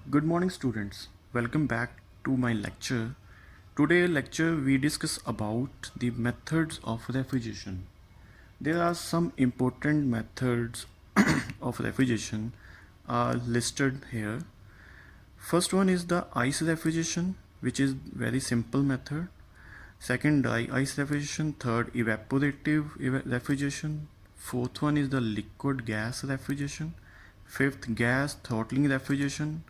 Good morning students. Welcome back to my lecture. Today lecture we discuss about the methods of refrigeration. There are some important methods of refrigeration are listed here. First one is the ice refrigeration, which is very simple method. Second, dry ice refrigeration. Third, evaporative refrigeration. Fourth one is the liquid gas refrigeration. Fifth, gas throttling refrigeration.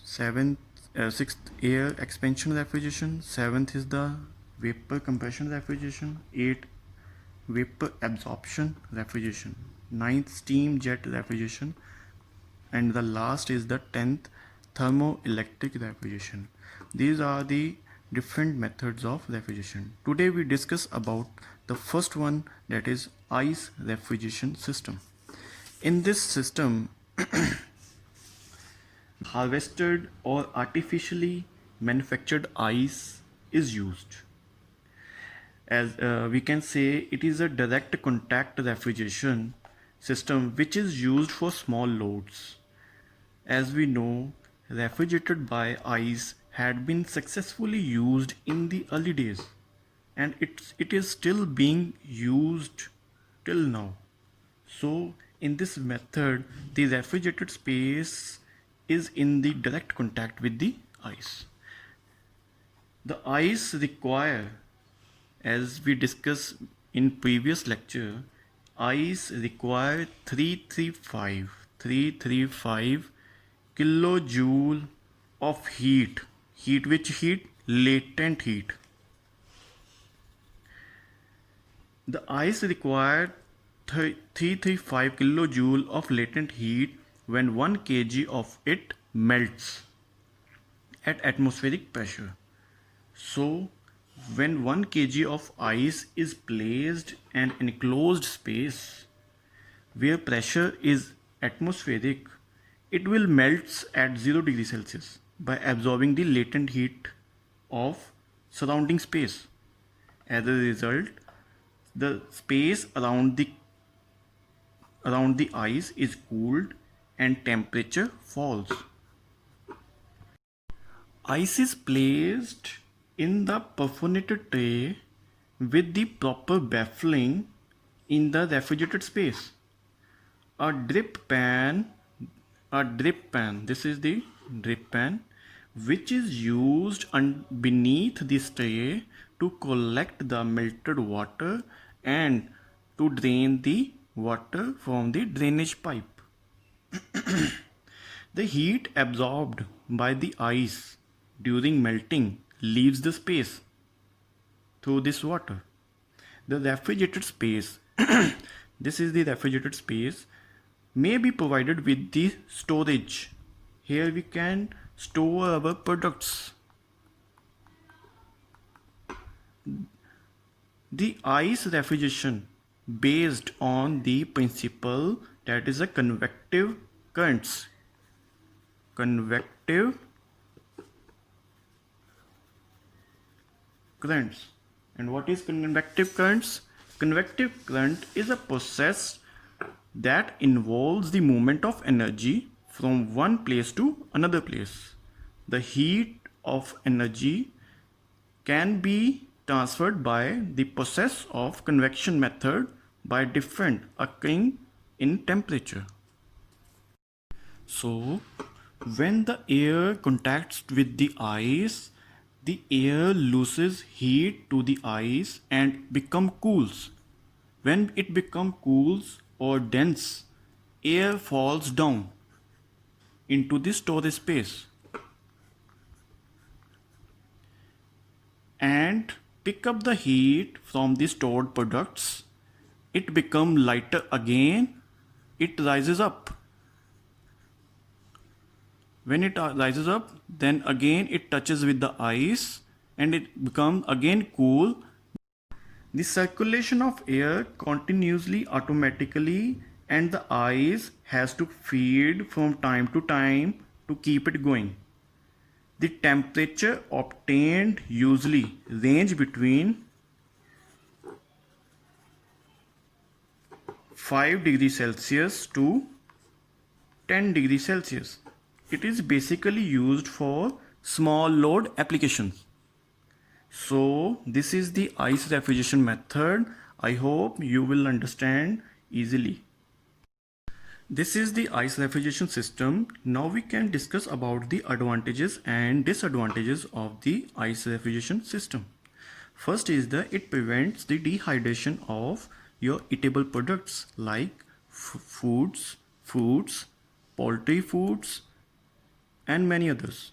Sixth, air expansion refrigeration. Seventh is the vapor compression refrigeration. Eighth, vapor absorption refrigeration. Ninth, steam jet refrigeration. And the last is the 10th, thermoelectric refrigeration. These are the different methods of refrigeration. Today we discuss about the first one, that is ice refrigeration system. In this system, harvested or artificially manufactured ice is used. As we can say, it is a direct contact refrigeration system which is used for small loads. As we know, refrigerated by ice had been successfully used in the early days, and it is still being used till now. So in this method, the refrigerated space is in the direct contact with the ice. The ice require, as we discussed in previous lecture, ice require 335 kilojoule of heat. Which heat? Latent heat. The ice required 335 kilojoule of latent heat when 1 kg of it melts at atmospheric pressure. So when 1 kg of ice is placed in an enclosed space where pressure is atmospheric, it will melt at 0 degree Celsius by absorbing the latent heat of surrounding space. As a result, the space around the ice is cooled and temperature falls. Ice is placed in the perforated tray with the proper baffling in the refrigerated space. A drip pan, this is the drip pan, which is used beneath this tray to collect the melted water and to drain the water from the drainage pipe. The heat absorbed by the ice during melting leaves the space through this water. The refrigerated space, this is the refrigerated space, may be provided with the storage. Here we can store our products. The ice refrigeration based on the principle that is a convective currents. Convective currents. And what is convective currents? Convective current is a process that involves the movement of energy from one place to another place. The heat of energy can be transferred by the process of convection method by different occurring in temperature. So when the air contacts with the air loses heat to the ice and become cools. When it become cools or dense, air falls down into the storage space and pick up the heat from the stored products. It become lighter again, it rises up. When it rises up, then again it touches with the ice and it becomes again cool. The circulation of air continuously automatically, and the ice has to feed from time to time to keep it going. The temperature obtained usually range between 5 degrees Celsius to 10 degrees Celsius. it is basically used for small load applications. So this is the ice refrigeration method. I hope you will understand easily. This is the ice refrigeration system. Now we can discuss about the advantages and disadvantages of the ice refrigeration system. First is that it prevents the dehydration of your eatable products like foods, fruits, poultry foods, and many others.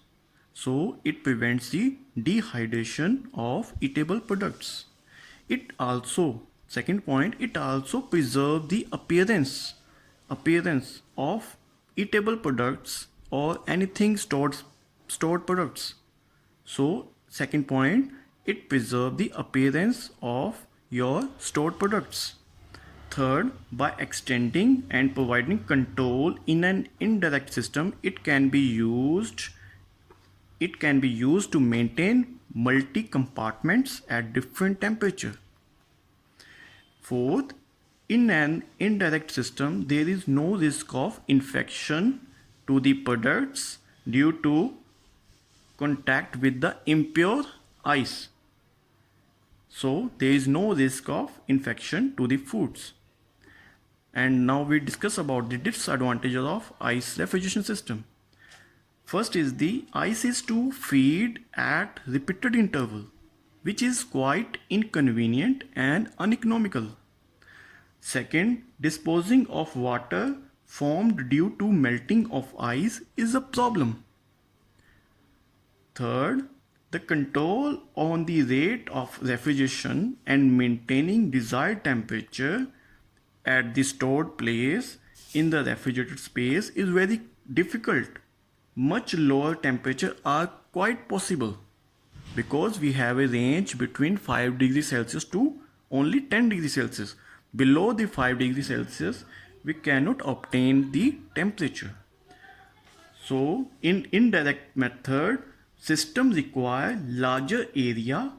So it prevents the dehydration of eatable products. It also, second point, it also preserves the appearance of eatable products or anything stored products. So second point, it preserves the appearance of your stored products. Third, by extending and providing control in an indirect system, it can be used to maintain multi compartments at different temperature. Fourth, in an indirect system, there is no risk of infection to the products due to contact with the impure ice. So there is no risk of infection to the foods. And now we discuss about the disadvantages of ice refrigeration system. First is the ice is to feed at repeated interval, which is quite inconvenient and uneconomical. Second, disposing of water formed due to melting of ice is a problem. Third, the control on the rate of refrigeration and maintaining desired temperature at the stored place in the refrigerated space is very difficult. Much lower temperature are quite possible because we have a range between 5 degrees Celsius to only 10 degrees Celsius. Below the 5 degrees Celsius, we cannot obtain the temperature. So in indirect method, systems require larger area.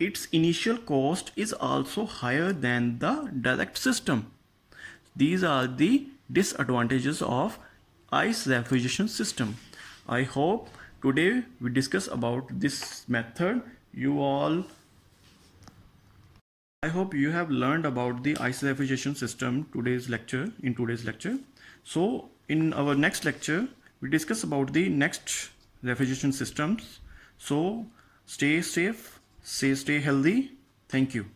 Its initial cost is also higher than the direct system. These are the disadvantages of ice refrigeration system. I hope today we discuss about this method. I hope you have learned about the ice refrigeration system in today's lecture. So in our next lecture, we discuss about the next refrigeration systems. So stay safe, stay healthy. Thank you.